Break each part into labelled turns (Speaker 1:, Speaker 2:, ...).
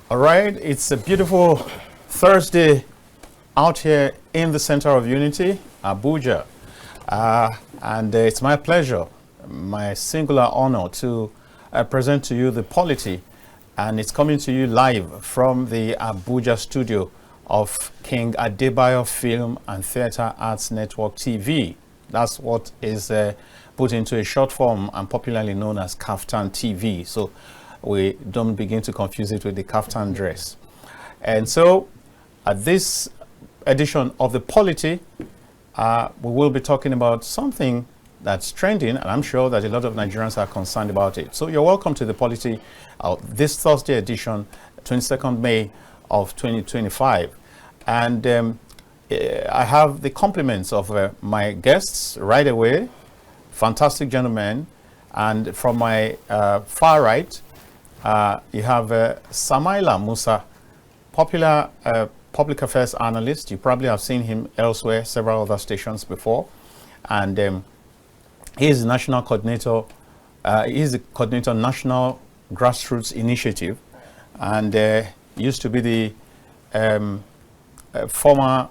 Speaker 1: All right, it's a beautiful Thursday out here in the center of unity, Abuja. And it's my pleasure, my singular honor to present to you the POLITY, and it's coming to you live from the Abuja studio of King Adebayo Film and Theatre Arts Network TV. That's what is put into a short form and popularly known as KAFTAN TV. So we don't begin to confuse it with the kaftan dress. And so at this edition of the POLITY, we will be talking about something that's trending, and I'm sure that a lot of Nigerians are concerned about it. So you're welcome to the POLITY, this Thursday edition, 22nd May of 2025. And I have the compliments of my guests right away, fantastic gentlemen. And from my far right, you have Samaila Musa, popular public affairs analyst. You probably have seen him elsewhere, several other stations before. And he's the national coordinator, he's the coordinator National Grassroots Initiative, and used to be the former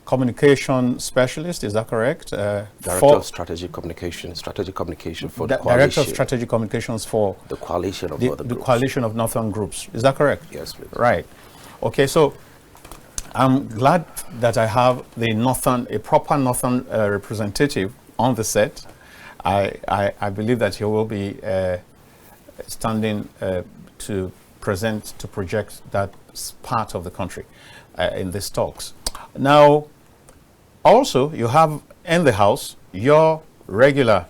Speaker 1: communication specialist, is that correct?
Speaker 2: Director of strategic communication for the coalition.
Speaker 1: Director of strategic communications for
Speaker 2: the coalition of
Speaker 1: the coalition of northern groups. Is that correct?
Speaker 2: Yes, please.
Speaker 1: Right. Okay, so I'm glad that I have a proper northern representative on the set. I believe that he will be standing to project that part of the country in these talks. Now, also, you have in the house your regular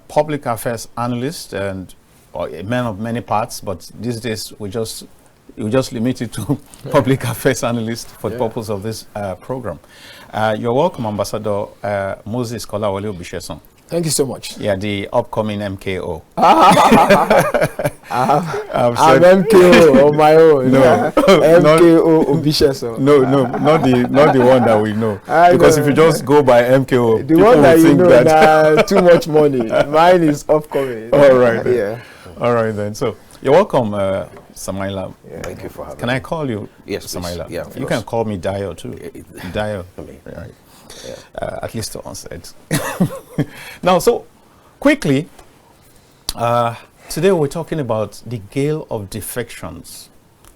Speaker 1: public affairs analyst and a man of many parts, but these days we just limit it to public affairs analyst for the purpose of this program. You're welcome, Ambassador Moses Kolawole Obisheson.
Speaker 3: Thank you so much.
Speaker 1: Yeah, the upcoming MKO.
Speaker 3: I'm MKO on my own.
Speaker 1: No,
Speaker 3: MKO Obisheson.
Speaker 1: No, not the one that we know. Because if you just go by MKO,
Speaker 3: the one that you know that too much money. Mine is upcoming.
Speaker 1: All right. Then.
Speaker 3: Yeah.
Speaker 1: All right then. So you're welcome, Samaila.
Speaker 2: Yeah. Thank you for having me.
Speaker 1: Can I call you
Speaker 2: Samaila?
Speaker 1: Yeah. You can call me Dio too. Dio.
Speaker 2: Right.
Speaker 1: Yeah. At least once. Now, so quickly, today we're talking about the GALE of defections.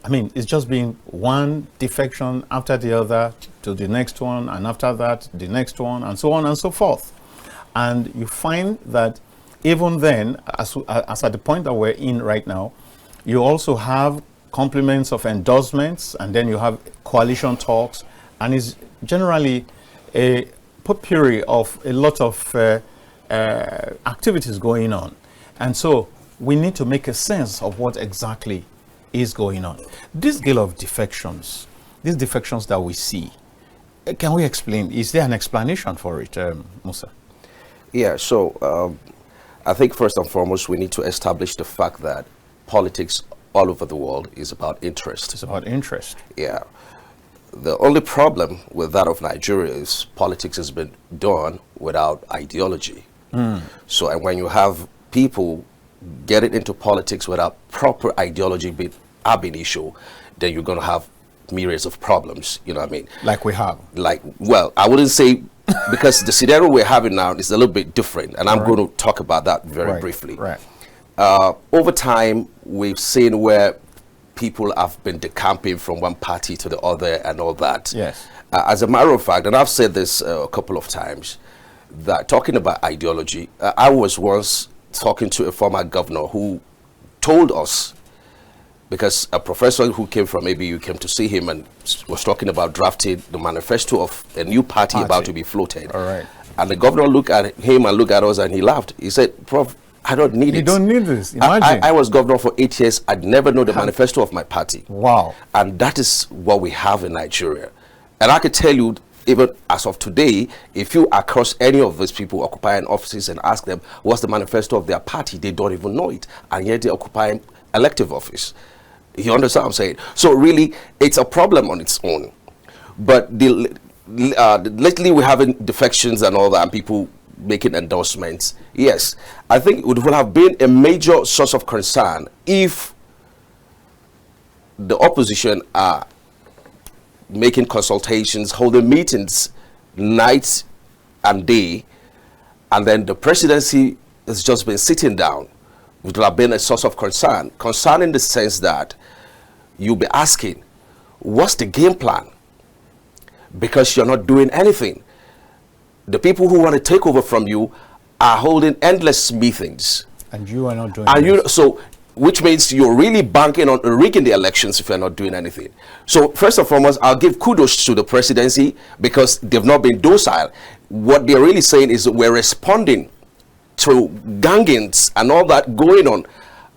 Speaker 1: I mean, it's just been one defection after the other to the next one, and after that, the next one, and so on and so forth. And you find that even then, as at the point that we're in right now, you also have compliments of endorsements, and then you have coalition talks, and it's generally a potpourri of a lot of activities going on. And so we need to make a sense of what exactly is going on. This GALE of defections, these defections that we see, can we explain? Is there an explanation for it, Musa?
Speaker 2: Yeah, so I think first and foremost, we need to establish the fact that politics all over the world is about interest.
Speaker 1: It's about interest.
Speaker 2: Yeah. The only problem with that of Nigeria is politics has been done without ideology. So, and when you have people getting into politics without proper ideology being ab initio, then you're going to have myriads of problems. You know what I mean?
Speaker 1: Like we have.
Speaker 2: Well, I wouldn't say, because the scenario we're having now is a little bit different, and I'm going to talk about that very briefly.
Speaker 1: Right.
Speaker 2: Over time, we've seen where people have been decamping from one party to the other and all that.
Speaker 1: Yes.
Speaker 2: As a matter of fact, and I've said this a couple of times, that talking about ideology, I was once talking to a former governor who told us, because a professor who came from ABU came to see him and was talking about drafting the manifesto of a new party about to be floated.
Speaker 1: All right.
Speaker 2: And the governor looked at him and looked at us and he laughed. He said, "Prof, I don't need it.
Speaker 1: You don't need this. Imagine.
Speaker 2: I was governor for 8 years. I'd never know the manifesto of my party."
Speaker 1: Wow.
Speaker 2: And that is what we have in Nigeria. And I can tell you, even as of today, if you across any of these people occupying offices and ask them what's the manifesto of their party, they don't even know it. And yet they're occupying elective office. You understand what I'm saying? So really, it's a problem on its own. But lately we're having defections and all that, and people making endorsements. Yes, I think it would have been a major source of concern if the opposition are making consultations, holding meetings night and day, and then the presidency has just been sitting down, which will have been a source of concern in the sense that you'll be asking, what's the game plan? Because you're not doing anything. The people who want to take over from you are holding endless meetings.
Speaker 1: And you are not doing
Speaker 2: and so which means you're really banking on rigging the elections if you're not doing anything. So first and foremost, I'll give kudos to the presidency because they've not been docile. What they're really saying is that we're responding to gangings and all that going on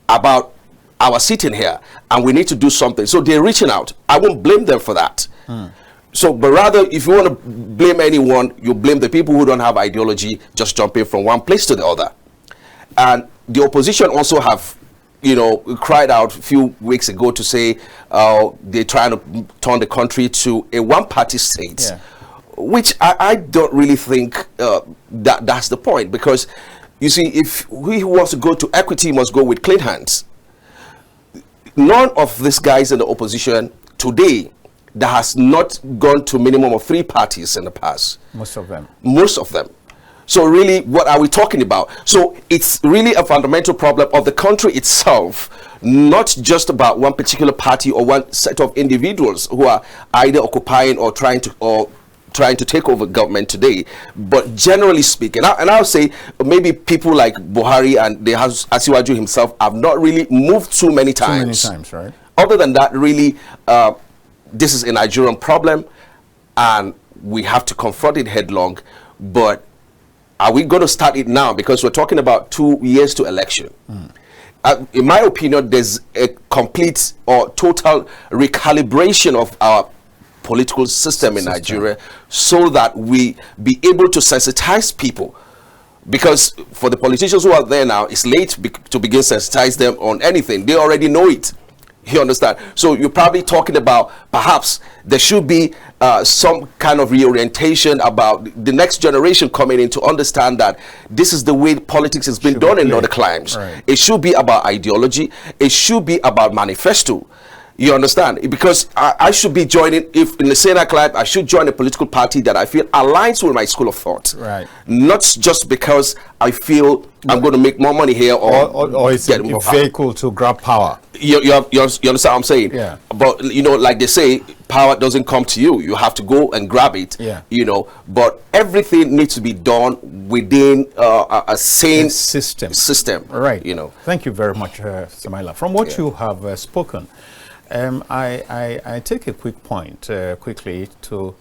Speaker 2: about our sitting here, and we need to do something. So they're reaching out. I won't blame them for that. So, but rather, if you want to blame anyone, you blame the people who don't have ideology, just jumping from one place to the other. And the opposition also have, cried out a few weeks ago to say they're trying to turn the country to a one-party state, which I don't really think that's the point. Because, you see, if we who wants to go to equity must go with clean hands. None of these guys in the opposition today that has not gone to minimum of 3 parties in the past.
Speaker 1: Most of them.
Speaker 2: Most of them. So really, what are we talking about? So it's really a fundamental problem of the country itself, not just about one particular party or one set of individuals who are either occupying or trying to take over government today, but generally speaking. And I'll say maybe people like Buhari and Asiwaju himself have not really moved too many times.
Speaker 1: Too many times, right?
Speaker 2: Other than that, really, this is a Nigerian problem, and we have to confront it headlong. But are we going to start it now? Because we're talking about 2 years to election. In my opinion, there's a complete or total recalibration of our political system in Nigeria so that we be able to sensitize people. Because for the politicians who are there now, it's late to begin sensitize them on anything. They already know it. You understand? So you're probably talking about perhaps there should be some kind of reorientation about the next generation coming in to understand that this is the way politics has been done in other climes. Right. It should be about ideology. It should be about manifesto. You understand? Because I should be joining, if in the same climate, I should join a political party that I feel aligns with my school of thought. Right. Not just because I feel I'm going to make more money here
Speaker 1: or it's a vehicle to grab power.
Speaker 2: You understand what I'm saying? Yeah. But, like they say, power doesn't come to you. You have to go and grab it. Yeah. But everything needs to be done within a sane system.
Speaker 1: Right. Thank you very much, Samaila. From what you have spoken, I take a quick point quickly to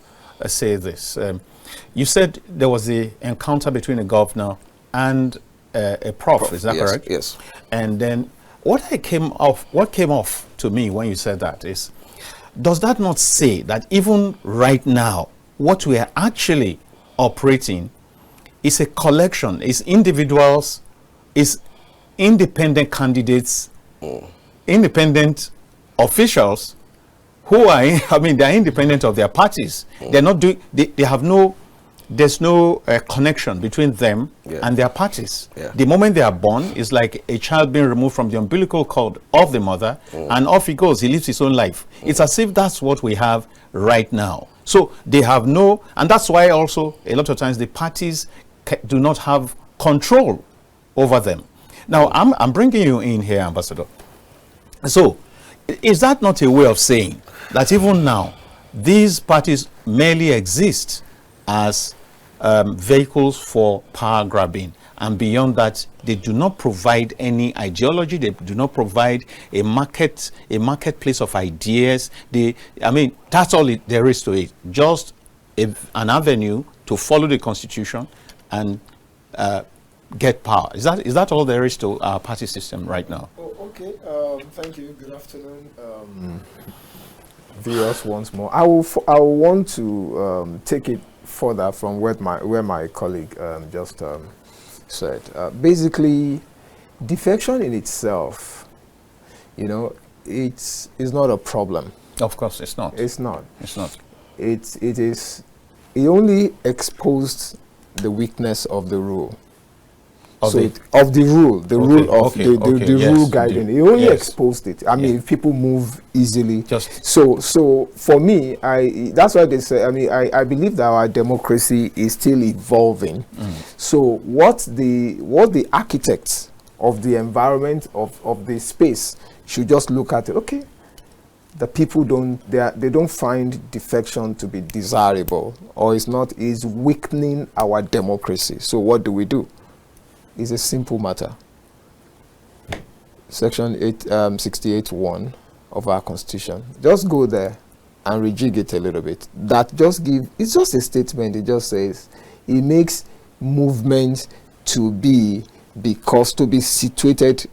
Speaker 1: say this. You said there was the encounter between a governor and a prof. Is that correct?
Speaker 2: Yes.
Speaker 1: And then what came off to me when you said that is, does that not say that even right now, what we are actually operating is a collection, is individuals, is independent candidates, independent officials who are, they're independent of their parties. They're not doing, they have no, there's no connection between them and their parties. The moment they are born, it's like a child being removed from the umbilical cord of the mother, and off he goes, he lives his own life. It's as if that's what we have right now. So they have no, and that's why also a lot of times the parties do not have control over them. Now, I'm bringing you in here, Ambassador. So, is that not a way of saying that even now, these parties merely exist as vehicles for power grabbing, and beyond that, they do not provide any ideology, they do not provide a marketplace of ideas. That's all there is to it. Just an avenue to follow the constitution and get power. Is that all there is to our party system right now?
Speaker 3: Okay, thank you. Good afternoon, viewers. Once more, I will want to take it further from where my colleague just said. Basically, defection in itself, it's not a problem.
Speaker 1: Of course, it's not.
Speaker 3: It's not.
Speaker 1: It's not.
Speaker 3: It is. It only exposed the weakness of the rule.
Speaker 1: Of
Speaker 3: so
Speaker 1: the-
Speaker 3: of the rule, the
Speaker 1: Okay,
Speaker 3: rule of
Speaker 1: okay,
Speaker 3: the
Speaker 1: okay, yes,
Speaker 3: rule guiding.
Speaker 1: indeed.
Speaker 3: He only
Speaker 1: Yes.
Speaker 3: exposed it. I mean, people move easily.
Speaker 1: Just-
Speaker 3: So for me, that's why they say. I mean, I believe that our democracy is still evolving. So what the architects of the environment of the space should just look at it. Okay, the people they don't find defection to be desirable, or is weakening our democracy. So what do? It's a simple matter. Section 68(1) of our constitution. Just go there and rejig it a little bit. It's just a statement. It just says it makes movement to be situated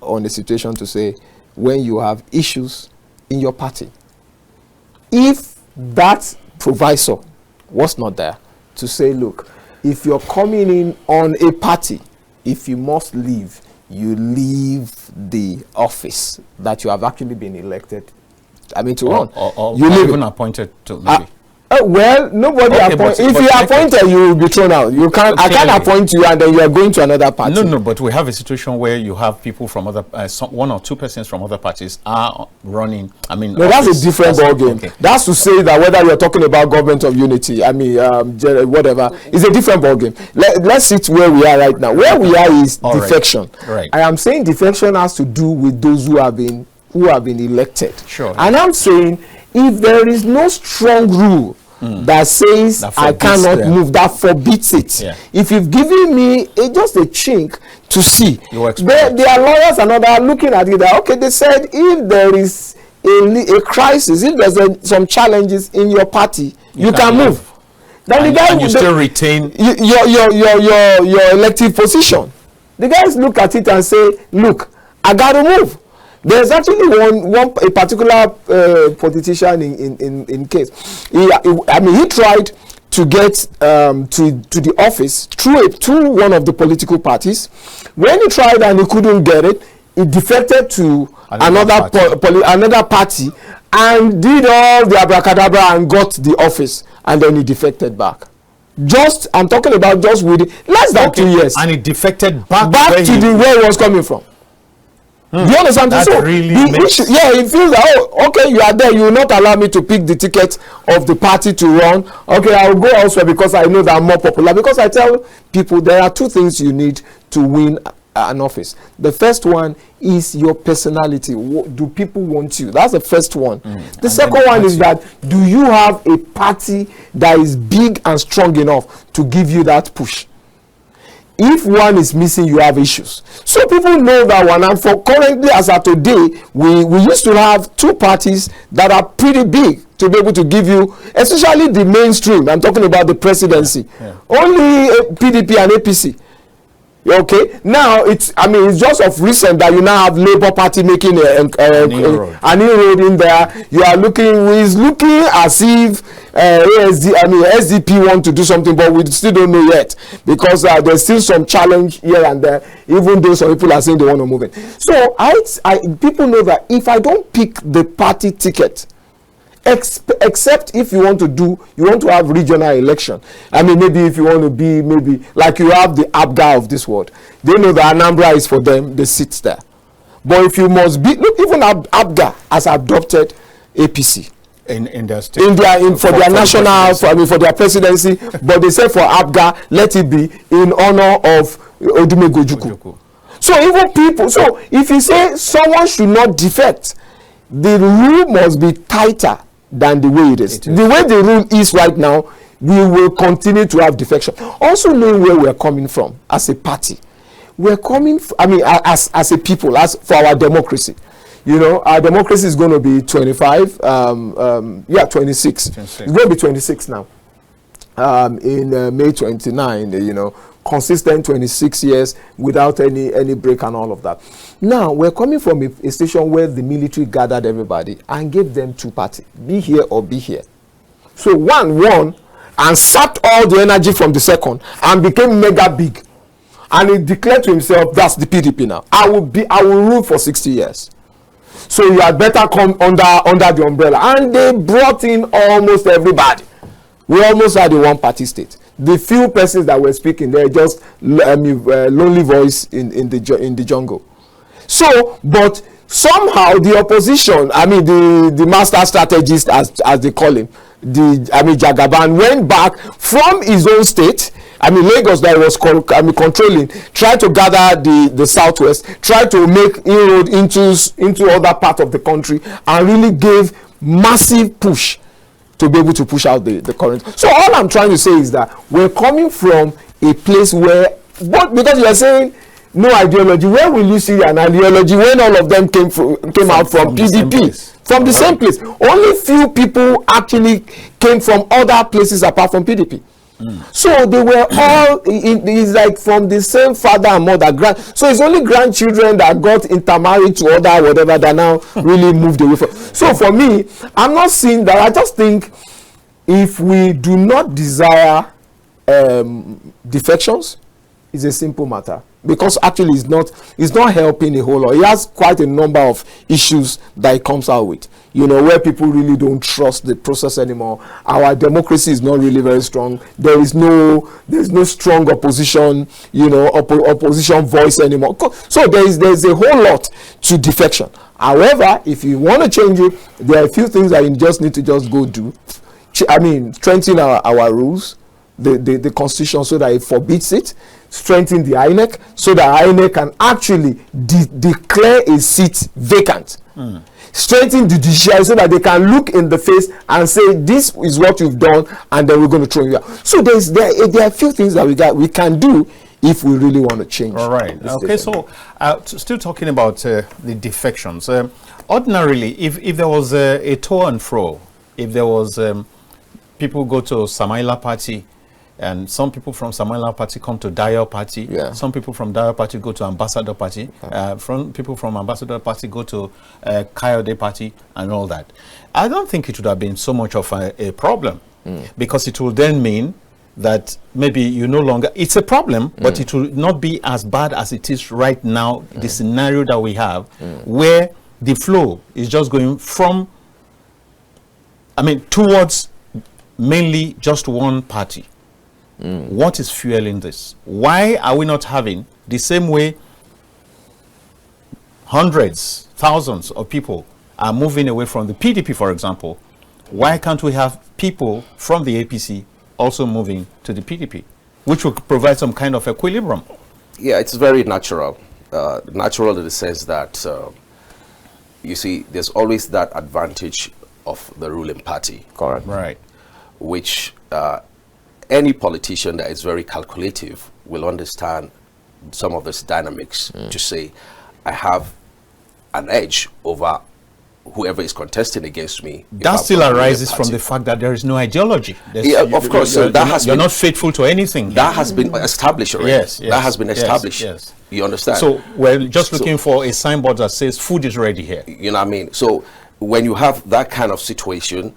Speaker 3: on a situation to say when you have issues in your party. If that provisor was not there to say, look, if you're coming in on a party, if you must leave, you leave the office that you have actually been elected, to run.
Speaker 1: Or
Speaker 3: you leave
Speaker 1: even
Speaker 3: it.
Speaker 1: appointed to, maybe.
Speaker 3: Well, nobody
Speaker 1: Okay,
Speaker 3: appoint.
Speaker 1: but
Speaker 3: If you are appointed, you will be thrown out. You can't. I can't
Speaker 1: Clearly.
Speaker 3: appoint you, and then you are going to another party.
Speaker 1: No, but we have a situation where you have people from other, one or two persons from other parties are running. I mean,
Speaker 3: No, that's
Speaker 1: office.
Speaker 3: a different
Speaker 1: That's-
Speaker 3: ballgame.
Speaker 1: okay.
Speaker 3: That's to say that whether you're talking about government of unity, whatever, it's a different ballgame. Let's sit where we are right now. Where we are is
Speaker 1: All right.
Speaker 3: defection.
Speaker 1: Right.
Speaker 3: I am saying defection has to do with those who have been elected.
Speaker 1: Sure.
Speaker 3: And I'm saying if there is no strong rule that says
Speaker 1: That
Speaker 3: I
Speaker 1: forbids
Speaker 3: cannot
Speaker 1: them.
Speaker 3: move, that forbids it.
Speaker 1: Yeah.
Speaker 3: If you've given me just a chink to see,
Speaker 1: You expect it.
Speaker 3: there are lawyers and others looking at it. That, okay, they said if there is a crisis, if there's some challenges in your party, you can move. Then
Speaker 1: And,
Speaker 3: the guy
Speaker 1: and you still retain.
Speaker 3: your elective position. The guys look at it and say, look, I got to move. There's actually a particular politician in case. He tried to get to the office through one of the political parties. When he tried and he couldn't get it, he defected to another party and did all the abracadabra and got the office, and then he defected back. I'm talking about just with less than 2 years.
Speaker 1: And it defected back
Speaker 3: Back to where he was coming from. Do you understand?
Speaker 1: That
Speaker 3: So
Speaker 1: really
Speaker 3: the
Speaker 1: makes-
Speaker 3: issue, he feels that, okay, you are there, you will not allow me to pick the ticket of the party to run. Okay, I will go elsewhere because I know that I'm more popular. Because I tell people there are two things you need to win an office. The first one is your personality. Do people want you? That's the first one. The second one is that do you have a party that is big and strong enough to give you that push? If one is missing, you have issues. So people know that one. And for currently, as of today, we used to have two parties that are pretty big to be able to give you, especially the mainstream. I'm talking about the presidency. Only PDP and APC. Okay, now it's just of recent that you now have Labour Party making an inroad in there. He's looking as if SDP want to do something, but we still don't know yet because there's still some challenge here and there, even though some people are saying they want to move it. So people know that if I don't pick the party ticket, except if you want to have regional election. Maybe if you want to be, maybe like you have the ABGA of this world. They know that Anambra is for them, they sit there. But if you must be, look, even ABGA has adopted APC.
Speaker 1: In their state.
Speaker 3: For their national, for their presidency. But they say for ABGA, let it be in honor of Odumegwu. So even people, so if you say someone should not defect, the rule must be tighter than the way it is. The way the rule is right now, we will continue to have defection. Also knowing where we're coming from as a party. We're coming, as a people, as for our democracy. Our democracy is going to be 26.
Speaker 1: 26.
Speaker 3: It's going to be 26 now. In May 29, consistent 26 years without any break and all of that. Now, we're coming from a station where the military gathered everybody and gave them two parties, be here or be here. So one won and sapped all the energy from the second and became mega big. And he declared to himself, that's the PDP now. I will rule for 60 years. So you had better come under the umbrella. And they brought in almost everybody. We almost had a one-party state. the few persons that were speaking, they're just lonely voice in the jungle. So, but somehow the opposition, the master strategist, as they call him, Jagaban, went back from his own state. Lagos, that was controlling, tried to gather the southwest, tried to make inroad into other part of the country, and really gave massive push to be able to push out the current. So all I'm trying to say is that we're coming from a place where, because you are saying no ideology, where will you see an ideology when all of them came out from PDP? From the same place. Only few people actually came from other places apart from PDP. So they were all, it's like from the same father and mother. So it's only grandchildren that got intermarried to other whatever that now really moved away from. So for me, I'm not seeing that. I just think if we do not desire defections, it's a simple matter. Because actually it's not helping a whole lot. It has quite a number of issues that it comes out with, where people really don't trust the process anymore. Our democracy is not really very strong. There's no strong opposition, opposition voice anymore. So there's a whole lot to defection. However, if you want to change it, there are a few things that you just need to just go do. Strengthen our rules, the constitution, so that it forbids it. Strengthen the INEC so that INEC can actually declare a seat vacant. Strengthen the judiciary so that they can look in the face and say, this is what you've done, and then we're going to throw you out. So there are a few things that we can do if we really want to change.
Speaker 1: All right. Okay, so still talking about the defections. Ordinarily, if there was a to and fro, if there was people go to Samaila party, and some people from Samaila party come to Dayo party. Yeah. Some people from Dayo party go to Ambassador party. People from Ambassador party go to Kayode party and all that. I don't think it would have been so much of a problem, because it will then mean that maybe you no longer, it's a problem, but it will not be as bad as it is right now, the scenario that we have, where the flow is just going from, towards mainly just one party. What is fueling this? Why are we not having the same way hundreds, thousands of people are moving away from the PDP, for example? Why can't we have people from the APC also moving to the PDP, which will provide some kind of equilibrium?
Speaker 2: Yeah, it's very natural. Natural in the sense that, you see, there's always that advantage of the ruling party.
Speaker 3: Correct.
Speaker 1: Right.
Speaker 2: Which any politician that is very calculative will understand some of this dynamics to say, I have an edge over whoever is contesting against me.
Speaker 1: That still arises from the fact that there is no ideology.
Speaker 2: Yeah, of course.
Speaker 1: You're not faithful to anything.
Speaker 2: That has been established already.
Speaker 1: Yes,
Speaker 2: that has been established.
Speaker 1: Yes.
Speaker 2: You understand?
Speaker 1: So we're just looking for a signboard that says food is ready here.
Speaker 2: You know what I mean? So when you have that kind of situation,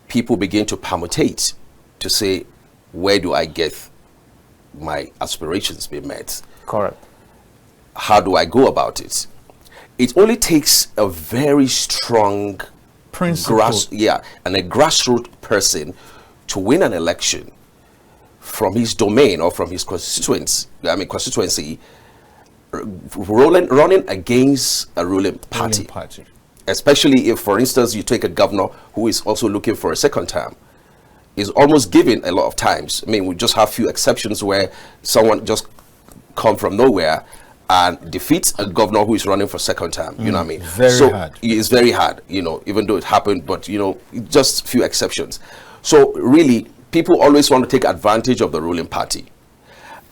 Speaker 2: people begin to permutate to say, where do I get my aspirations being met?
Speaker 3: Correct.
Speaker 2: How do I go about it? It only takes a very strong grassroots person to win an election from his domain or from his constituency, running against a ruling party. Especially if, for instance, you take a governor who is also looking for a second term. Is almost given a lot of times. We just have few exceptions where someone just come from nowhere and defeats a governor who is running for second term. You know what I mean?
Speaker 1: Very hard.
Speaker 2: It's very hard, even though it happened, but just few exceptions. So really, people always want to take advantage of the ruling party.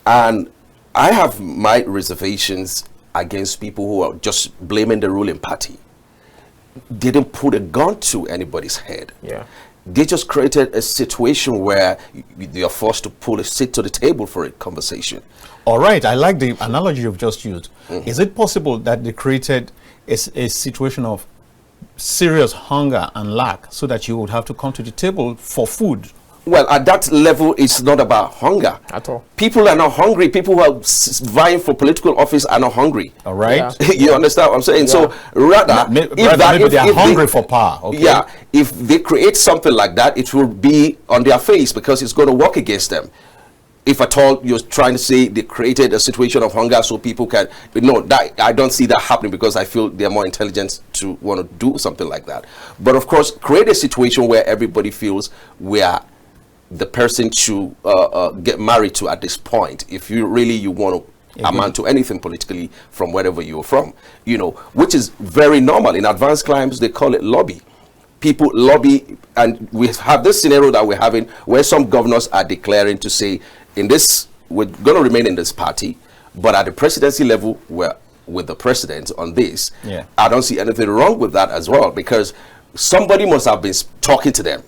Speaker 2: And I have my reservations against people who are just blaming the ruling party. They didn't put a gun to anybody's head.
Speaker 3: Yeah.
Speaker 2: They just created a situation where they are forced to pull a seat to the table for a conversation.
Speaker 1: All right, I like the analogy you've just used. Is it possible that they created a situation of serious hunger and lack so that you would have to come to the table for food?
Speaker 2: Well, at that level, it's not about hunger
Speaker 3: at all.
Speaker 2: People are not hungry. People who are vying for political office are not hungry.
Speaker 1: All right.
Speaker 2: Yeah. You understand what I'm saying? Yeah. So rather,
Speaker 1: maybe they are hungry for power. Okay.
Speaker 2: Yeah. If they create something like that, it will be on their face because it's going to work against them. if at all you're trying to say they created a situation of hunger so people can, no, that I don't see that happening, because I feel they're more intelligent to want to do something like that. But of course, create a situation where everybody feels we are the person to get married to at this point, if you want to amount to anything politically from wherever you're from, which is very normal. In advanced climes, they call it lobby. People lobby, and we have this scenario that we're having where some governors are declaring to say, we're going to remain in this party, but at the presidency level, we're with the president on this.
Speaker 1: Yeah.
Speaker 2: I don't see anything wrong with that as well, because somebody must have been talking to them.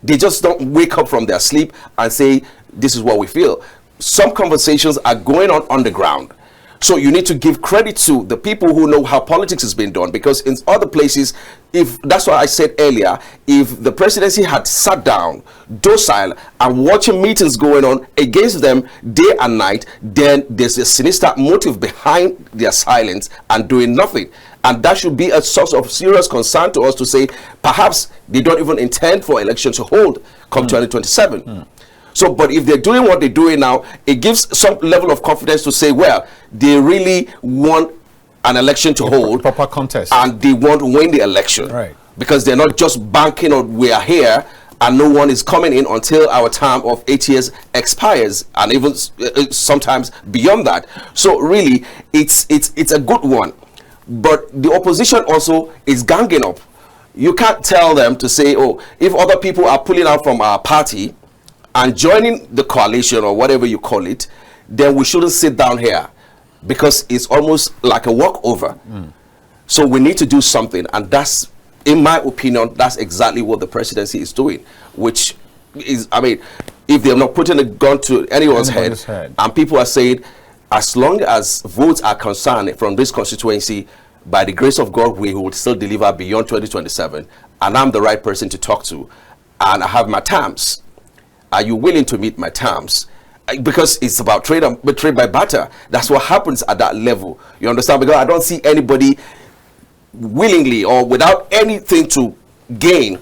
Speaker 2: They just don't wake up from their sleep and say, this is what we feel. Some conversations are going on the ground. So you need to give credit to the people who know how politics is being done, because in other places, that's why I said earlier, if the presidency had sat down, docile, and watching meetings going on against them day and night, then there's a sinister motive behind their silence and doing nothing. And that should be a source of serious concern to us, to say perhaps they don't even intend for election to hold come 2027. So, but if they're doing what they're doing now, it gives some level of confidence to say, well, they really want an election to hold.
Speaker 1: Proper contest.
Speaker 2: And they want to win the election.
Speaker 1: Right.
Speaker 2: Because they're not just banking on we are here and no one is coming in until our term of 8 years expires, and even sometimes beyond that. So really, it's a good one. But the opposition also is ganging up. You can't tell them to say, oh, if other people are pulling out from our party and joining the coalition or whatever you call it, then we shouldn't sit down here, because it's almost like a walkover. So we need to do something, and that's, in my opinion, that's exactly what the presidency is doing, which is, I mean, if they're not putting a gun to anyone's head, and people are saying, as long as votes are concerned from this constituency, by the grace of God, we will still deliver beyond 2027, and I'm the right person to talk to, and I have my terms. Are you willing to meet my terms? Because it's about trade by barter. That's what happens at that level. You understand? Because I don't see anybody willingly or without anything to gain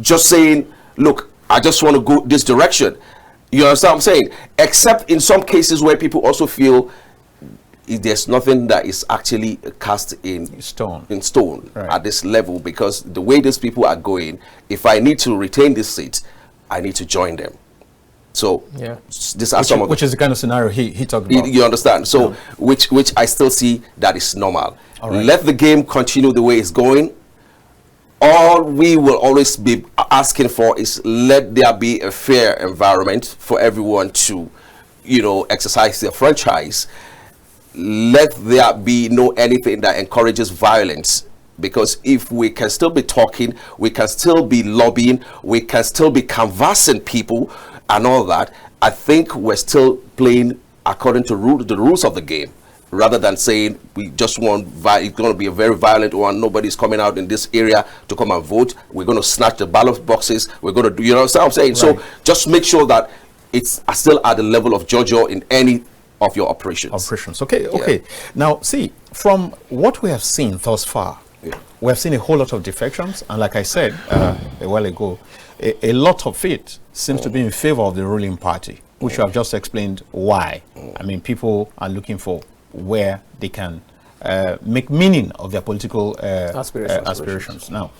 Speaker 2: just saying, look, I just want to go this direction. You understand what I'm saying? Except in some cases where people also feel there's nothing that is actually cast in stone right, at this level, because the way these people are going, if I need to retain this seat, I need to join them. So yeah, this are some of
Speaker 1: which is the kind of scenario he talked about.
Speaker 2: You understand? So which I still see that is normal. Right. Let the game continue the way it's going. All we will always be asking for is let there be a fair environment for everyone to, exercise their franchise. Let there be no anything that encourages violence. Because if we can still be talking, we can still be lobbying, we can still be canvassing people and all that, I think we're still playing according to the rules of the game, rather than saying we just want, it's going to be a very violent one, nobody's coming out in this area to come and vote, we're going to snatch the ballot boxes, we're going to do, what I'm saying? Right. So just make sure that it's still at the level of JoJo in any of your operations.
Speaker 1: Okay. Now, see, from what we have seen thus far, we have seen a whole lot of defections, and like I said a while ago, a lot of it seems to be in favor of the ruling party, which you have just explained why. I mean, people are looking for where they can make meaning of their political aspirations. Now,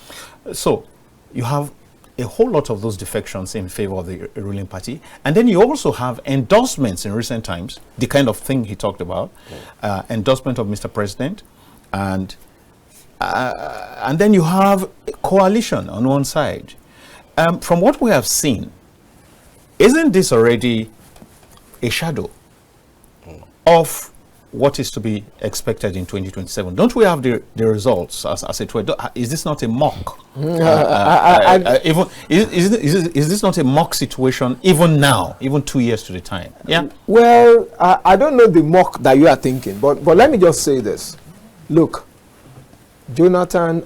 Speaker 1: so you have a whole lot of those defections in favor of the ruling party, and then you also have endorsements in recent times, the kind of thing he talked about, endorsement of Mr. President, and then you have a coalition on one side. From what we have seen, isn't this already a shadow of what is to be expected in 2027? Don't we have the results as it were? Is this not a mock? Is this not a mock situation even now, even 2 years to the time? Yeah.
Speaker 3: Well, I don't know the mock that you are thinking, but let me just say this. Look, Jonathan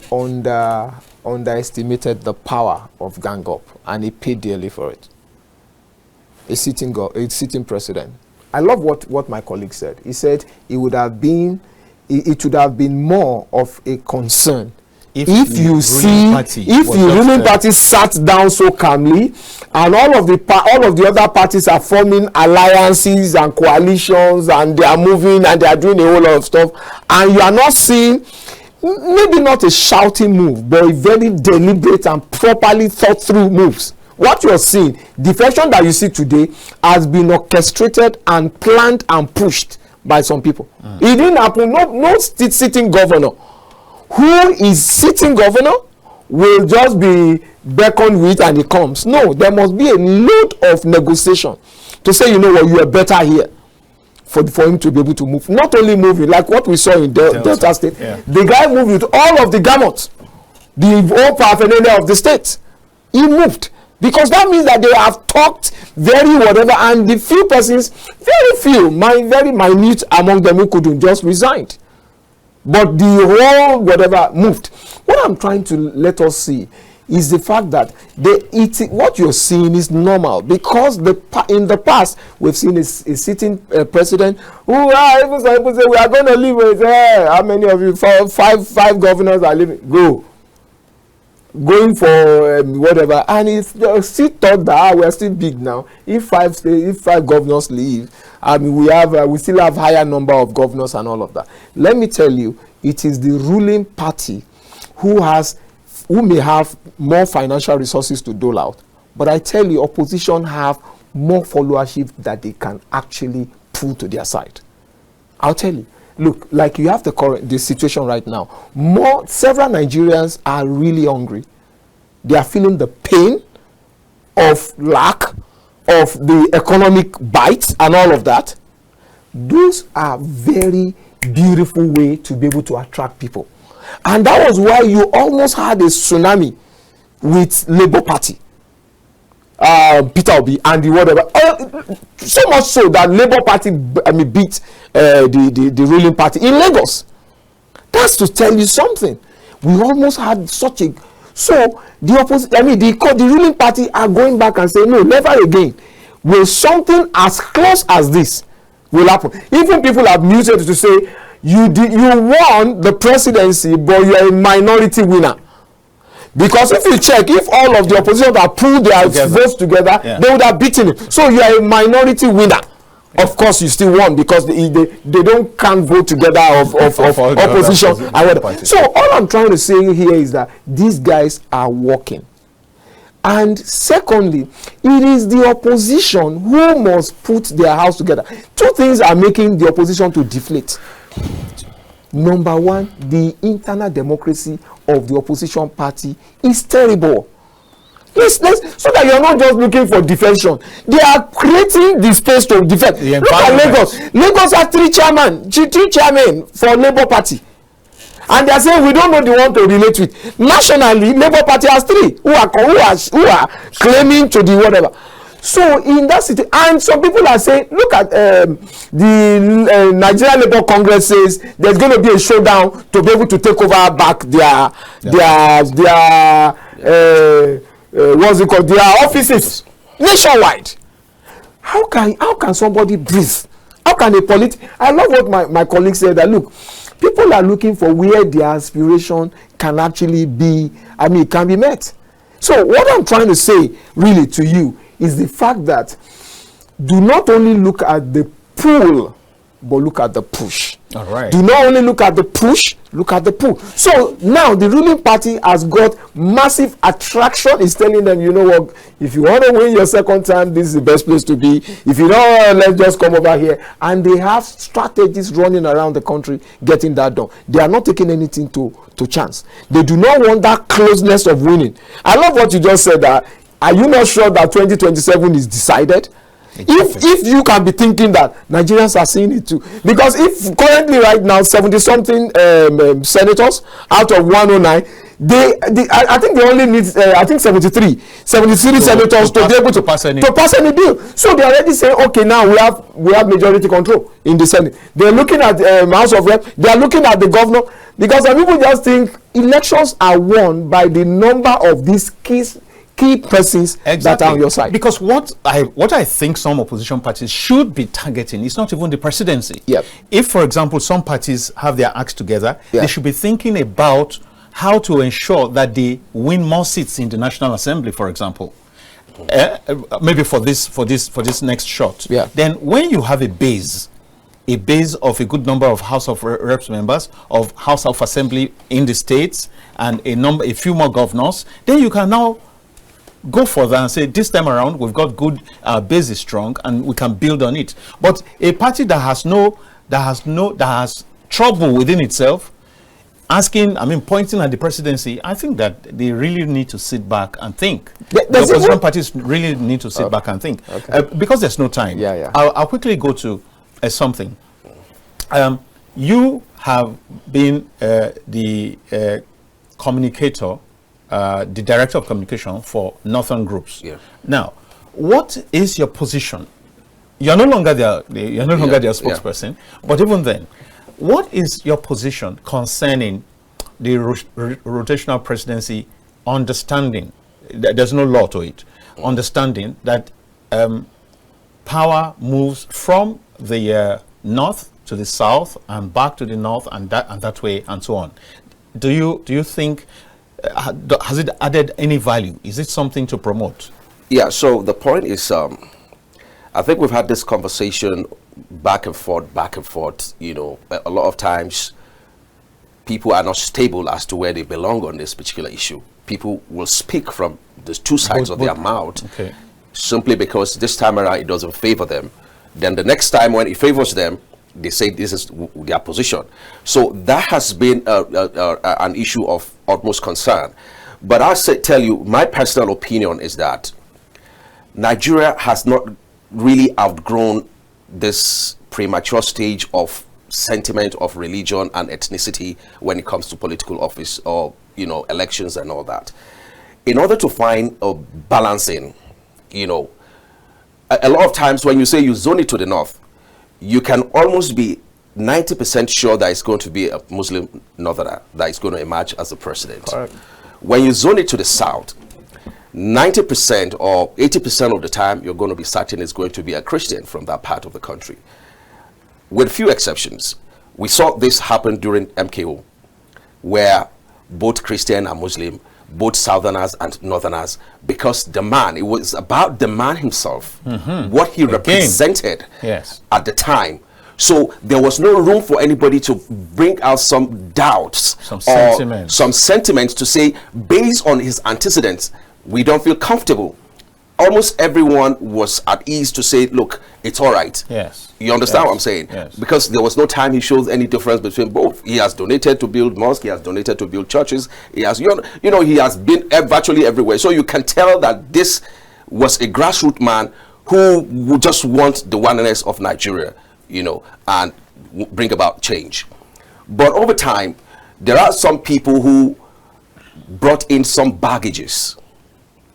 Speaker 3: underestimated the power of gang up, and he paid dearly for it. A sitting president. I love what my colleague said. He said it would have been more of a concern if you ruling party sat down so calmly, and all of the other parties are forming alliances and coalitions, and they are moving and they are doing a whole lot of stuff, and you are not seeing, maybe not a shouting move, but a very deliberate and properly thought through moves. What you are seeing, defection that you see today, has been orchestrated and planned and pushed by some people. It didn't happen. No sitting governor who is sitting governor will just be beckoned with and he comes. No, there must be a load of negotiation to say, you know what, you are better here, for him to be able to move. Not only moving, like what we saw in Delta State. Yeah. The guy moved with all of the gamut, the whole paraphernalia of the state. He moved. Because that means that they have talked very whatever, and the few persons, very few, very minute among them who couldn't, just resigned. But the whole whatever moved. What I'm trying to let us see is the fact that what you're seeing is normal, because in the past we've seen a sitting president who even some people say we are going to leave. How many of you? Five governors are leaving. Going for whatever, and it's still thought that we are still big now. If five governors leave, we still have higher number of governors and all of that. Let me tell you, it is the ruling party who may have more financial resources to dole out, but I tell you, opposition have more followership that they can actually pull to their side. I'll tell you. Look, like you have the situation right now. Several Nigerians are really hungry. They are feeling the pain of lack of the economic bites and all of that. Those are very beautiful way to be able to attract people. And that was why you almost had a tsunami with Labour Party. Peter Obi and the whatever, so much so that Labour Party beat the ruling party in Lagos. That's to tell you something. We almost had such a, so the opposite, the ruling party are going back and saying, no, never again will something as close as this will happen. Even people have muted to say you won the presidency, but you are a minority winner. Because if you check, if all of the opposition that pulled their votes together, they would have beaten him. So you are a minority winner. Of course, you still won, because they can't vote together of opposition. So all I'm trying to say here is that these guys are working. And secondly, it is the opposition who must put their house together. Two things are making the opposition to deflate. Number one, the internal democracy of the opposition party is terrible. So that you're not just looking for defection. They are creating the space to defect. Look at Lagos. Lagos has three chairmen for Labour Party. And they are saying we don't know the one to relate with. Nationally, Labour Party has three who are claiming to the whatever. So in that city, and some people are saying, look at the Nigerian Labour Congress says there's going to be a showdown to be able to take over back their what's it called, their offices nationwide. How can somebody breathe? How can a I love what my colleague said, that look, people are looking for where their aspiration can actually be, it can be met. So what I'm trying to say really to you is the fact that do not only look at the pull, but look at the push.
Speaker 1: All right. Do
Speaker 3: not only look at the push, look at the pull. So now the ruling party has got massive attraction. It's telling them, you know what, if you want to win your second time, this is the best place to be. If you don't, let's just come over here. And they have strategies running around the country getting that done. They are not taking anything to chance. They do not want that closeness of winning. I love what you just said, that are you not sure that 2027 is decided? If you can be thinking that, Nigerians are seeing it too. Because if currently right now 70-something senators out of 109, I think they only need 73 senators to be able to pass any bill. So they already say, okay, now we have majority control in the Senate. They're looking at House of Rep. They are looking at the governor, because some people just think elections are won by the number of these key persons that are on your side.
Speaker 1: Because what I think some opposition parties should be targeting is not even the presidency.
Speaker 3: Yep.
Speaker 1: If, for example, some parties have their acts together, they should be thinking about how to ensure that they win more seats in the National Assembly, for example. Maybe for this next shot.
Speaker 3: Yeah.
Speaker 1: Then when you have a base of a good number of House of Reps members, of House of Assembly in the states, and a few more governors, then you can now go further and say, this time around we've got good base is strong and we can build on it. But a party that has trouble within itself, pointing at the presidency, I think that they really need to sit back and think. The opposition parties really need to sit back and think. Okay. Because there's no time.
Speaker 3: Yeah.
Speaker 1: I'll quickly go to something. You have been the communicator, the director of communication for Northern Groups.
Speaker 2: Yeah.
Speaker 1: Now, what is your position? You're no longer their spokesperson, but even then, what is your position concerning the rotational presidency, understanding that there's no law to it, understanding that power moves from the north to the south and back to the north and that way and so on? Do you think has it added any value? Is it something to promote?
Speaker 2: Yeah, so the point is, I think we've had this conversation back and forth. You know, a lot of times people are not stable as to where they belong on this particular issue. People will speak from the two sides of their mouth, simply because this time around it doesn't favor them. Then the next time when it favors them, they say this is their position. So that has been an issue of utmost concern. But I'll tell you, my personal opinion is that Nigeria has not really outgrown this premature stage of sentiment of religion and ethnicity when it comes to political office or, you know, elections and all that. In order to find a balancing, you know, a lot of times when you say you zone it to the north, you can almost be 90% sure that it's going to be a Muslim northerner that is going to emerge as the president.
Speaker 3: Correct.
Speaker 2: When you zone it to the south, 90% or 80% of the time, you're going to be certain it's going to be a Christian from that part of the country. With few exceptions. We saw this happen during MKO, where both Christian and Muslim, both Southerners and Northerners, because the man, it was about the man himself, what he represented at the time. So there was no room for anybody to bring out some doubts, some sentiments to say, based on his antecedents, we don't feel comfortable. Almost everyone was at ease to say, look, it's all right.
Speaker 1: Yes.
Speaker 2: You understand what I'm saying?
Speaker 1: Yes.
Speaker 2: Because there was no time he shows any difference between both. He has donated to build mosques, he has donated to build churches, he has, you know, he has been virtually everywhere. So you can tell that this was a grassroots man who would just want the oneness of Nigeria, you know, and bring about change. But over time, there are some people who brought in some baggages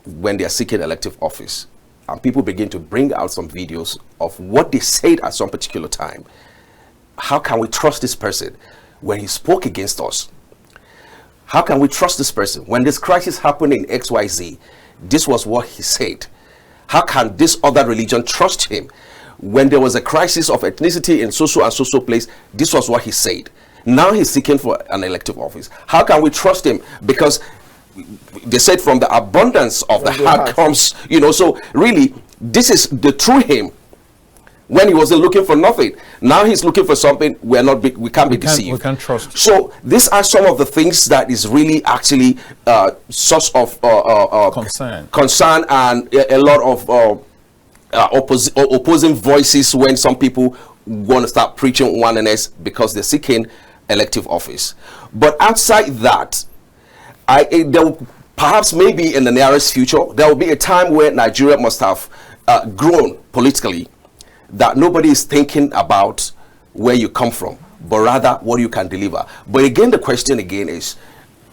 Speaker 2: when they are seeking elective office, and people begin to bring out some videos of what they said at some particular time. How can we trust this person when he spoke against us? How can we trust this person when this crisis happened in XYZ? This was what he said. How can this other religion trust him when there was a crisis of ethnicity in so and so place? This was what he said. Now he's seeking for an elective office. How can we trust him? Because they said from the abundance of the heart comes, you know, so really this is the true him when he wasn't looking for nothing. Now he's looking for something. We can't be deceived.
Speaker 1: We can't trust.
Speaker 2: So these are some of the things that is really actually source of concern and a lot of opposing voices when some people want to start preaching oneness because they're seeking elective office. But outside that, perhaps maybe in the nearest future, there will be a time where Nigeria must have grown politically, that nobody is thinking about where you come from, but rather what you can deliver. But again, the question again is,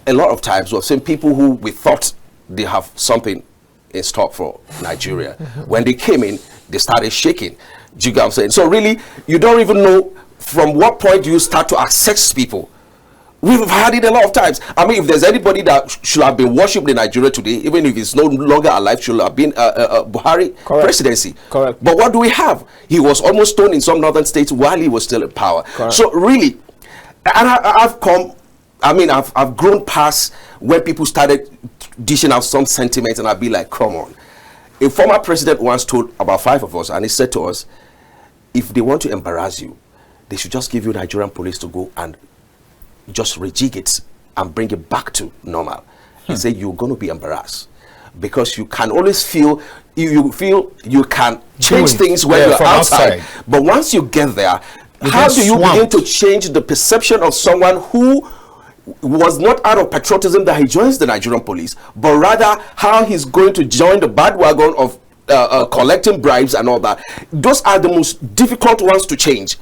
Speaker 2: a lot of times we've seen people who we thought they have something in stock for Nigeria. When they came in, they started shaking. Do you get what I'm saying? So really, you don't even know from what point you start to assess people. We've had it a lot of times. I mean, if there's anybody that should have been worshipped in Nigeria today, even if he's no longer alive, should have been Buhari presidency.
Speaker 3: Correct.
Speaker 2: But what do we have? He was almost stoned in some northern states while he was still in power. Correct. So really, and I've come I mean, I've grown past when people started dishing out some sentiments, and I'd be like, come on. A former president once told about 5 of us, and he said to us, if they want to embarrass you, they should just give you Nigerian police to go and just rejig it and bring it back to normal. He said, you're going to be embarrassed because you can always feel, you feel you can change things when you're outside. But once you get there, how do you begin to change the perception of someone who was not out of patriotism that he joins the Nigerian police, but rather how he's going to join the bandwagon of collecting bribes and all that? Those are the most difficult ones to change.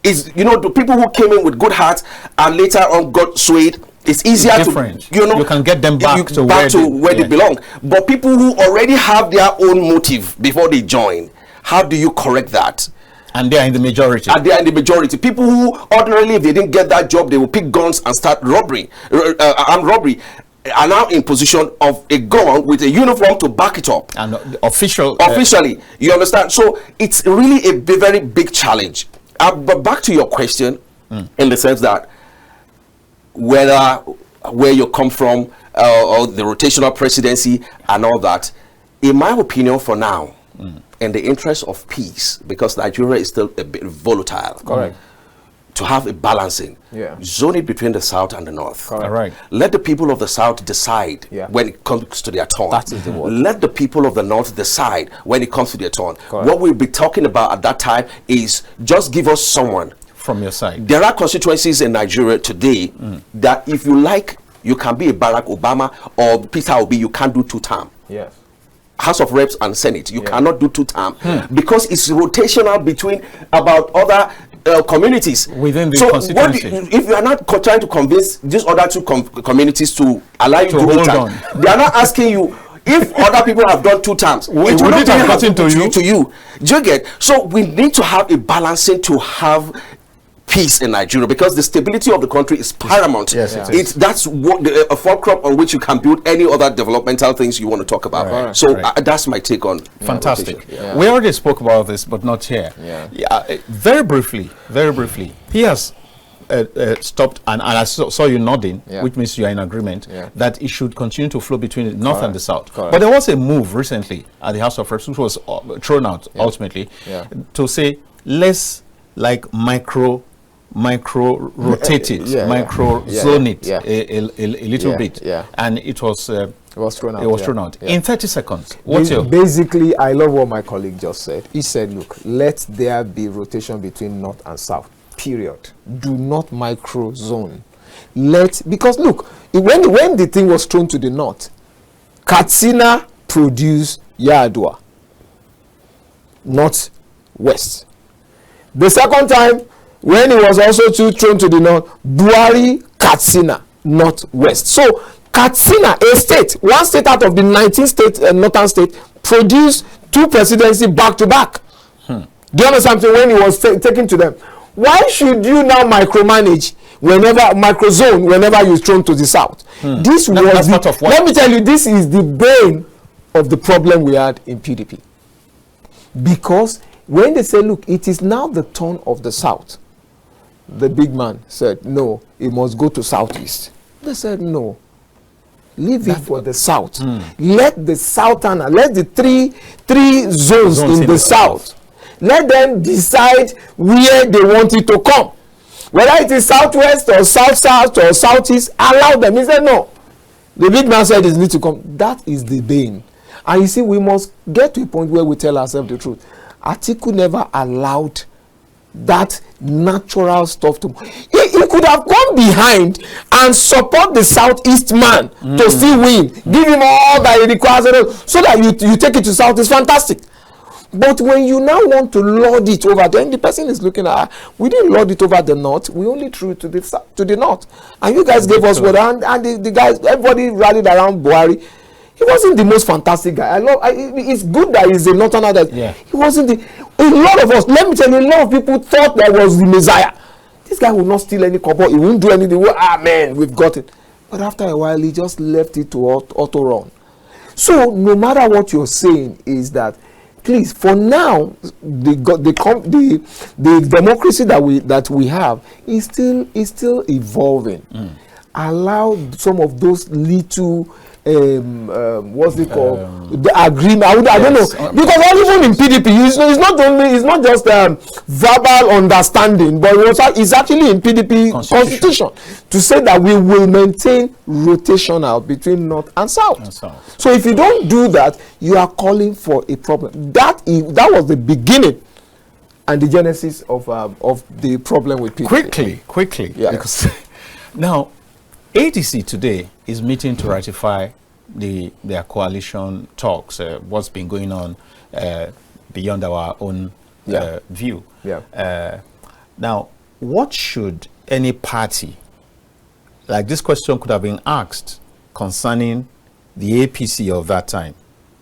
Speaker 2: Is, you know, the people who came in with good hearts and later on got swayed, it's easier to, you know,
Speaker 1: you can get them back to
Speaker 2: where they belong. But people who already have their own motive before they join, how do you correct that?
Speaker 1: And they are in the majority.
Speaker 2: And they are in the majority. People who ordinarily, if they didn't get that job, they will pick guns and start robbery, armed robbery, are now in position of a gun with a uniform to back it up.
Speaker 1: And officially,
Speaker 2: you understand? So it's really a very big challenge. But back to your question, in the sense that where you come from, or the rotational presidency and all that, in my opinion, for now, in the interest of peace, because Nigeria is still a bit volatile.
Speaker 3: Correct.
Speaker 2: To have a balancing, zone it between the south and the north.
Speaker 3: Correct.
Speaker 1: Right.
Speaker 2: Let the people of the south decide when it comes to their turn.
Speaker 3: That is the word.
Speaker 2: Let the people of the north decide when it comes to their turn.
Speaker 3: Correct.
Speaker 2: What we'll be talking about at that time is just give us someone
Speaker 1: from your side.
Speaker 2: There are constituencies in Nigeria today that if you like, you can be a Barack Obama or Peter Obi, you can't do 2 terms.
Speaker 3: Yes.
Speaker 2: House of Reps and Senate, you cannot do 2 terms because it's rotational between about other communities
Speaker 1: within the constituency.
Speaker 2: If you are not trying to convince these other 2 communities to allow you to hold on, they are not asking you if other people have done 2 terms. It will not have gotten to you. Do you get? So we need to have a balancing to have peace in Nigeria, because the stability of the country is paramount.
Speaker 1: Yes, it is.
Speaker 2: That's what a fulcrum on which you can build any other developmental things you want to talk about.
Speaker 1: Right.
Speaker 2: So that's my take on.
Speaker 1: Fantastic. We already spoke about this, but not here. Very briefly. He has stopped, and I saw you nodding, which means you are in agreement that it should continue to flow between the north and the south. But there was a move recently at the House of Reps, which was thrown out ultimately, to say let's like micro rotate it, micro zone it a little bit, and it was thrown out. In 30 seconds, what's your...
Speaker 3: Basically, I love what my colleague just said. He said, look, let there be rotation between north and south, period. Do not micro zone. Because look, when the thing was thrown to the north, Katsina produced Yar'Adua, north west. The second time, when it was also thrown to the north, Buhari, Katsina, northwest. So Katsina, a state, one state out of the 19 states, northern state, produced 2 presidency back to back. Do you understand something? When it was taken to them, why should you now micromanage microzone whenever you're thrown to the south? This was let me tell you, this is the brain of the problem we had in PDP. Because when they say, look, it is now the turn of the south, the big man said, no, it must go to southeast. They said, no, leave it for the south. Let the southerner, let the three zones in the south, let them decide where they want it to come. Whether it is southwest or south-south or southeast, allow them. He said, no. The big man said it needs to come. That is the bane. And you see, we must get to a point where we tell ourselves the truth. Atiku never allowed that natural stuff to... He could have gone behind and support the southeast man to still win. Give him all that he requires so that you take it to south. It's fantastic. But when you now want to lord it over, then the person is looking at, we didn't lord it over the north, we only threw it to the north. And you guys gave us what, and the guys, everybody rallied around Buhari. He wasn't the most fantastic guy. It's good that he's a northerner. He wasn't a lot of us, let me tell you, a lot of people thought that was the Messiah. This guy will not steal any copper, he won't do anything. Man, we've got it. But after a while, he just left it to auto run. So no matter what you're saying is that, please, for now, the democracy that we have is still evolving. allow some of those little what's it called, the agreement, I don't know, because even in PDP it's not just verbal understanding, but it's actually in PDP constitution to say that we will maintain rotation out between north and south. So if you don't do that, you are calling for a problem. That was the beginning and the genesis of the problem with PDP.
Speaker 1: Quickly, because now ADC today is meeting to ratify their coalition talks, what's been going on beyond our own view. Now, what should any party, like this question could have been asked concerning the APC of that time.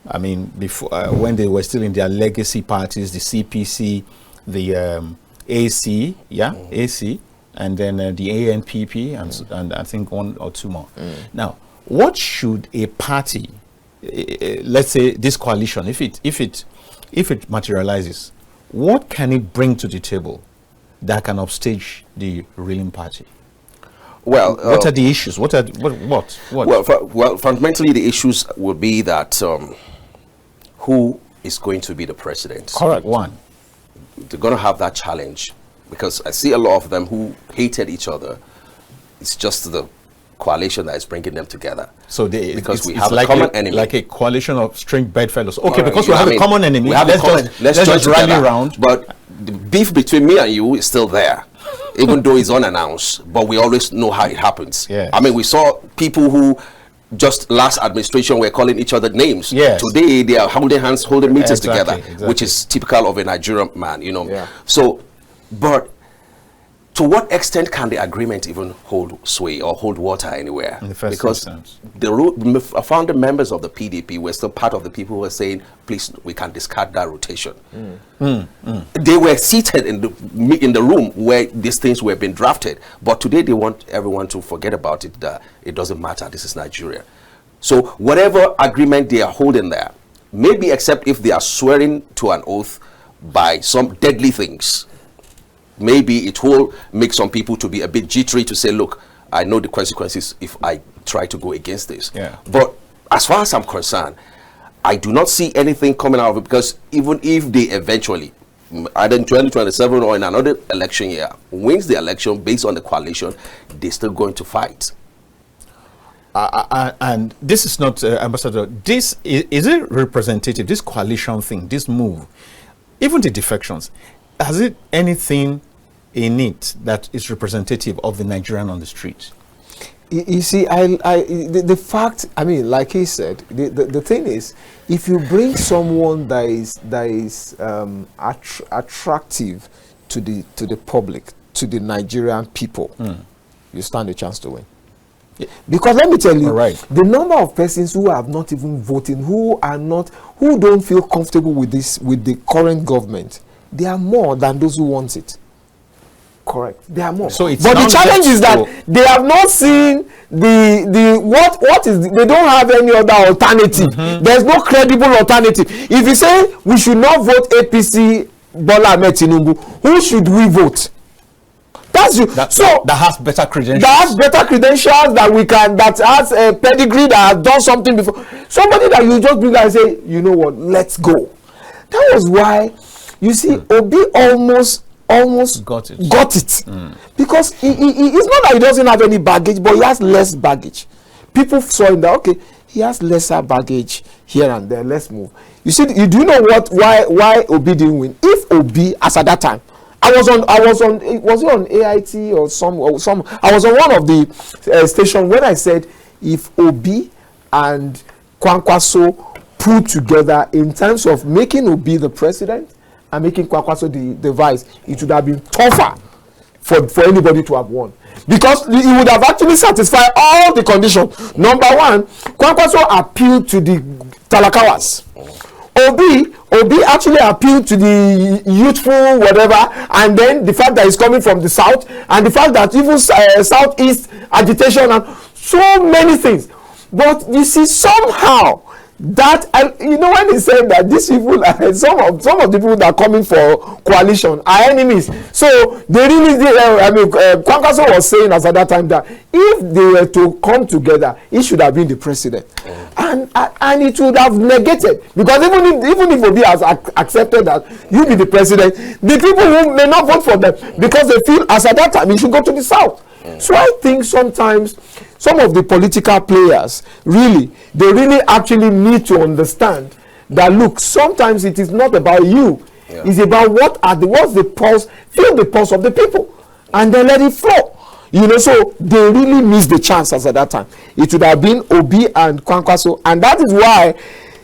Speaker 1: I mean, before when they were still in their legacy parties, the CPC, the AC, AC, and then the ANPP, and I think one or two more. Now, what should a party, let's say this coalition, if it materializes, what can it bring to the table that can upstage the ruling party? Well, what are the issues? What?
Speaker 2: Well, fundamentally, the issues will be that who is going to be the president?
Speaker 1: Correct. One,
Speaker 2: they're going to have that challenge, because I see a lot of them who hated each other. It's just the coalition that is bringing them together. So because we have a common enemy,
Speaker 1: like a coalition of strange bedfellows. Okay, because we have a common enemy.
Speaker 2: Let's just rally around. But the beef between me and you is still there, even though it's unannounced. But we always know how it happens. I mean, we saw people who just last administration were calling each other names. Today they are holding hands, holding meetings together, which is typical of a Nigerian man, you know. So, but to what extent can the agreement even hold sway or hold water anywhere?
Speaker 1: In the first
Speaker 2: because
Speaker 1: instance,
Speaker 2: the founding members of the PDP were still part of the people who were saying, please, we can discard that rotation. They were seated in the room where these things were being drafted, but today they want everyone to forget about it, that it doesn't matter, this is Nigeria. So whatever agreement they are holding there, maybe except if they are swearing to an oath by some deadly things, maybe it will make some people to be a bit jittery to say, look, I know the consequences if I try to go against this. But as far as I'm concerned, I do not see anything coming out of it, because even if they eventually, either in 2027 or in another election year, wins the election based on the coalition, they're still going to fight.
Speaker 1: And this is not, Ambassador, this is it representative, this coalition thing, this move, even the defections, has it anything in it that is representative of the Nigerian on the street?
Speaker 3: You see, the fact, I mean, like he said, the thing is, if you bring someone that is attractive to the public, to the Nigerian people, you stand a chance to win. Because let me tell you, the number of persons who have not even voted, who don't feel comfortable with the current government, they are more than those who want it. Correct. They are more. So but the challenge is that they have not seen what is they don't have any other alternative. There's no credible alternative. If you say we should not vote APC Bola Ahmed Tinubu, who should we vote?
Speaker 1: That has better credentials.
Speaker 3: That has better credentials, that has a pedigree, that has done something before. Somebody that you just bring and say, you know what, let's go. That was why you see Obi almost got it. Because it's not that he doesn't have any baggage, but he has less baggage. People saw him that, okay, he has lesser baggage here and there, let's move. You see, you do know why Obi didn't win? If Obi, as at that time, I was on was it on AIT or some I was on one of the stations when I said, if Obi and Kwankwaso put together in terms of making Obi the president and making Kwankwaso the vice, it would have been tougher for anybody to have won, because he would have actually satisfied all the conditions. Number one, Kwankwaso appealed to the Talakawas. Obi actually appealed to the youthful whatever, and then the fact that he's coming from the south, and the fact that even southeast agitation and so many things. But you see, somehow that, and you know, when he said that these people, some of the people that are coming for coalition are enemies, so they really did. Kwankwaso was saying as at that time that if they were to come together, he should have been the president, and it would have negated, because even if Obi has accepted that you be the president, the people who may not vote for them because they feel as at that time he should go to the south. So I think sometimes some of the political players they really actually need to understand that, look, sometimes it is not about you. Yeah. It's about what's the pulse, feel the pulse of the people, and then let it flow. You know, so they really missed the chances at that time. It would have been Obi and Kwankwaso, and that is why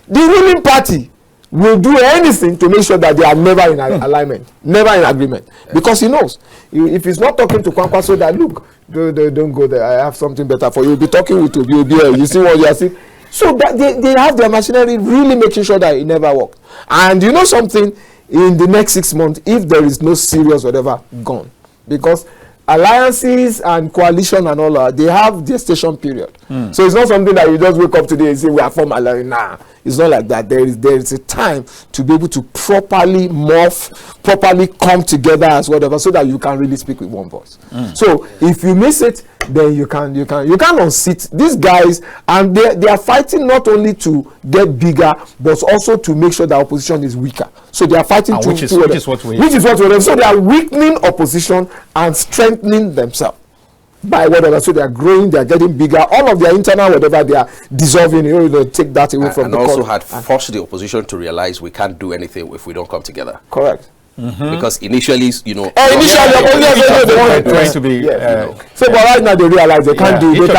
Speaker 3: the ruling party will do anything to make sure that they are never in alignment, never in agreement, because he knows if he's not talking to Kwankwaso that, look, don't go there, I have something better for you. He'll be talking with Obi, you see what you are seeing. So that they have their machinery really making sure that it never works. And you know something, in the next 6 months, if there is no serious whatever, gone, because alliances and coalition and all that, they have gestation period. So it's not something that you just wake up today and say we are from alliance. Nah, it's not like that. There is a time to be able to properly morph, properly come together as whatever, so that you can really speak with one voice. So if you miss it, then you can unseat these guys, and they are fighting not only to get bigger, but also to make sure the opposition is weaker. So they are fighting which is what we have. So they are weakening opposition and strengthening themselves by whatever. So they are growing, they are getting bigger. All of their internal whatever, they are dissolving. You know, take that away from the
Speaker 2: also had forced the opposition to realize we can't do anything if we don't come together.
Speaker 3: Correct.
Speaker 2: Because initially, you know,
Speaker 1: trying to be.
Speaker 3: So, but right now they realize they can't do. They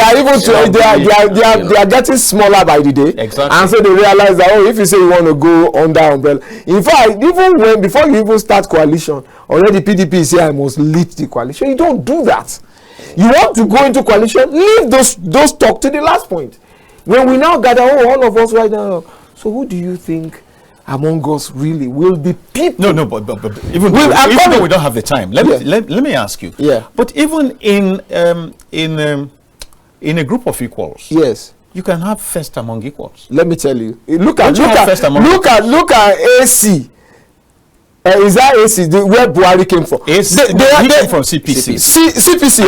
Speaker 3: are even they are getting smaller by the day.
Speaker 1: Exactly.
Speaker 3: And so they realize that, if you say you want to go under umbrella, in fact, even before you even start coalition, already PDP say I must lead the coalition. You don't do that. You want to go into coalition, leave those talk to the last point. When we now gather, all of us right now. So who do you think among us really will be people?
Speaker 1: No, but even though we don't have the time, let me ask you.
Speaker 3: Yeah.
Speaker 1: But even in a group of equals,
Speaker 3: yes,
Speaker 1: you can have first among equals.
Speaker 3: Let me tell you. Look at AC. Is that AC where Buhari came from?
Speaker 1: He came from CPC.
Speaker 3: CPC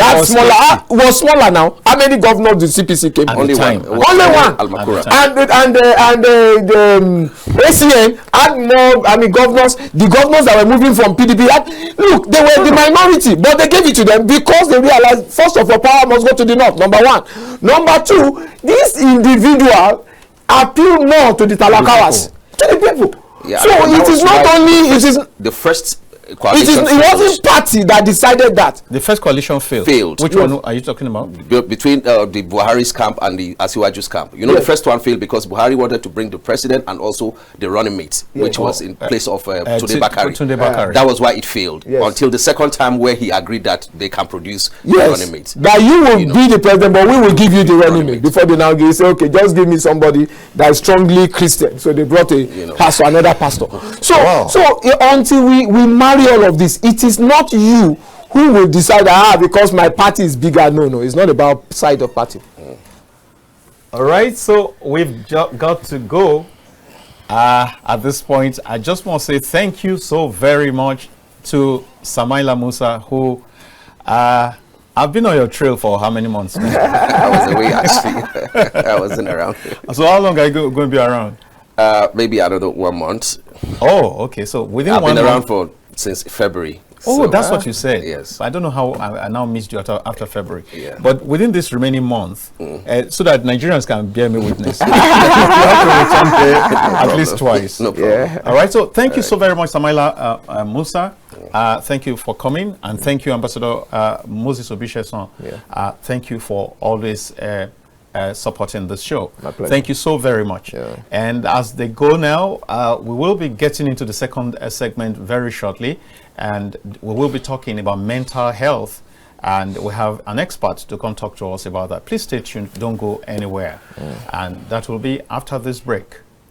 Speaker 3: was smaller now. How many governors did CPC came?
Speaker 1: Only one.
Speaker 3: Only one. And the ACN had more. Governors. The governors that were moving from PDP look, they were the minority, but they gave it to them because they realized, first of all, power must go to the north. Number one. Number two, this individual appeal more to the Talakawas, to the people.
Speaker 2: Yeah,
Speaker 3: so it is not only
Speaker 2: the first coalition.
Speaker 3: It wasn't party that decided that.
Speaker 1: The first coalition failed. Which one are you talking about?
Speaker 2: Between the Buhari's camp and the Asiwaju's camp. You know, the first one failed because Buhari wanted to bring the president and also the running mate, which was in place of Tunde Bakari. That was why it failed. Until the second time, where he agreed that they can produce the running mate.
Speaker 3: That you will be the president, but we will give you the running mate. Before they now say, okay, just give me somebody that is strongly Christian. So they brought a pastor, another pastor. So until we marry all of this, it is not you who will decide because my party is bigger. No, it's not about side of party.
Speaker 1: All right, so we've got to go at this point. I just want to say thank you so very much to Samaila Musa, who I've been on your trail for how many months?
Speaker 2: I was away, actually. I wasn't around.
Speaker 1: So how long are you going to be around?
Speaker 2: Maybe another 1 month.
Speaker 1: Oh, okay. So within
Speaker 2: I've
Speaker 1: 1
Speaker 2: been
Speaker 1: month,
Speaker 2: around since February.
Speaker 1: Oh, so, that's what you said.
Speaker 2: Yes.
Speaker 1: I don't know how I now missed you after February.
Speaker 2: Yeah.
Speaker 1: But within this remaining month, so that Nigerians can bear me witness, you have to return there at least twice.
Speaker 2: No problem.
Speaker 3: Yeah.
Speaker 1: All right. So thank you so very much, Samaila Musa. Thank you for coming, and thank you, Ambassador Moses Obisheson. Thank you for always supporting this show.
Speaker 3: My pleasure.
Speaker 1: Thank you so very much. And as they go now, we will be getting into the second segment very shortly, and we will be talking about mental health, and we have an expert to come talk to us about that. Please stay tuned, don't go anywhere, and that will be after this break.